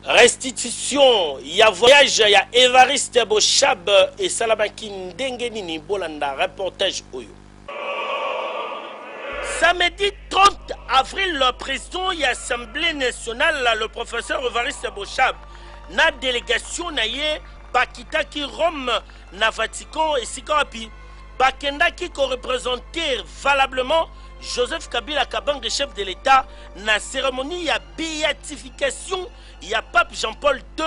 Restitution, il y a voyage, il y a Évariste Bochab et Salamaki Ndengenini Bolanda, reportage Oyo. Samedi 30 avril, le président de l'Assemblée nationale, le professeur Évariste Bochab, na délégation naye bakitaki Rome na Vatican et Sikapi, bakendaki ko représenter valablement Joseph Kabila Kabange, chef de l'État, na cérémonie ya béatification, il y a pape Jean-Paul II,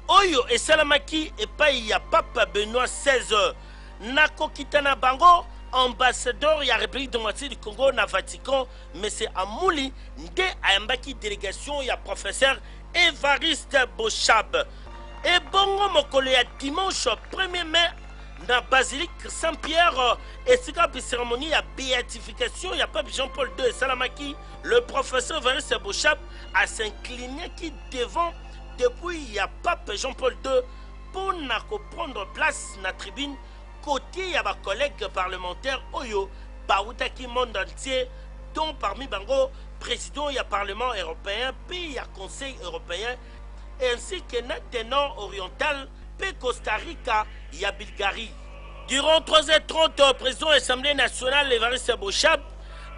Oyo et Salamaki et pas il y a pape Benoît XVI. Nako Kitana Bango, ambassadeur ya République démocratique du Congo na Vatican, mais c'est Amouli, nde ayambaki délégation ya professeur Évariste Bochab. Et bongo mokolo ya dimanche 1er mai dans Basilique Saint-Pierre et c'est une cérémonie à béatification, il y a pape Jean-Paul II et Salamaki, le professeur Évariste Bochab a s'incliné qui devant depuis il y a pape Jean-Paul II pour prendre place dans la tribune côté il y a des collègues parlementaires Oyo, Baoutaki monde entier, dont parmi Bango, président il y a Parlement européen, puis il y a Conseil européen, ainsi que maintenant oriental, puis Costa Rica, il y a Bulgarie. Durant 3h30, le président de l'Assemblée nationale, Évariste Bochab,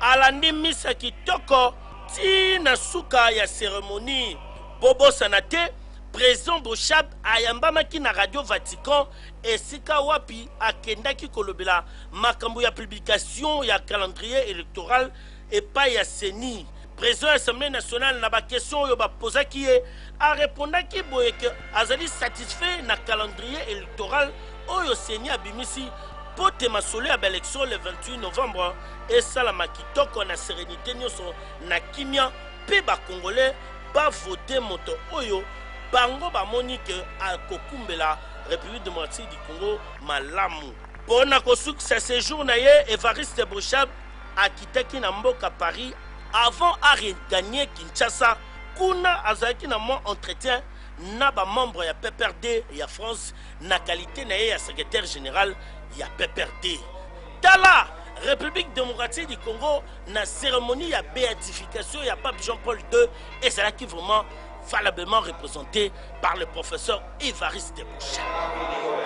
à la Nimisa Kitoko, Tina Souka, il y a cérémonie Bobo Sanate, président Bochab, Ayambamaki na Radio Vatican, et Sika Wapi, à Kendaki Kolobela, Makambu, il y a publication, il y a calendrier électoral, et pas il y a Seni. Président de l'Assemblée nationale, n'a pas question, il y a posé qui est, a répondu qui que Azali satisfait na calendrier électoral, Oyo Seni Abimisi, pour te masoler à l'élection le 28 novembre, et Salamaki Toko na sérénité, na Kimia, Peba Congolais, ba voter moto Oyo, Bango ba monique à Kokumbela, République démocratique du Congo, Malamu. Pour na kosouk ce séjour na ye, Évariste Bochab a quitté Kinamboka Paris avant à gagner Kinshasa. Kuna azaki na mon entretien na ba membre ya PPRD ya France na qualité na ya secrétaire général ya PPRD. Tala République démocratique du Congo na cérémonie ya béatification ya pape Jean-Paul II et c'est là qui vraiment valablement représenté par le professeur Évariste Bochab.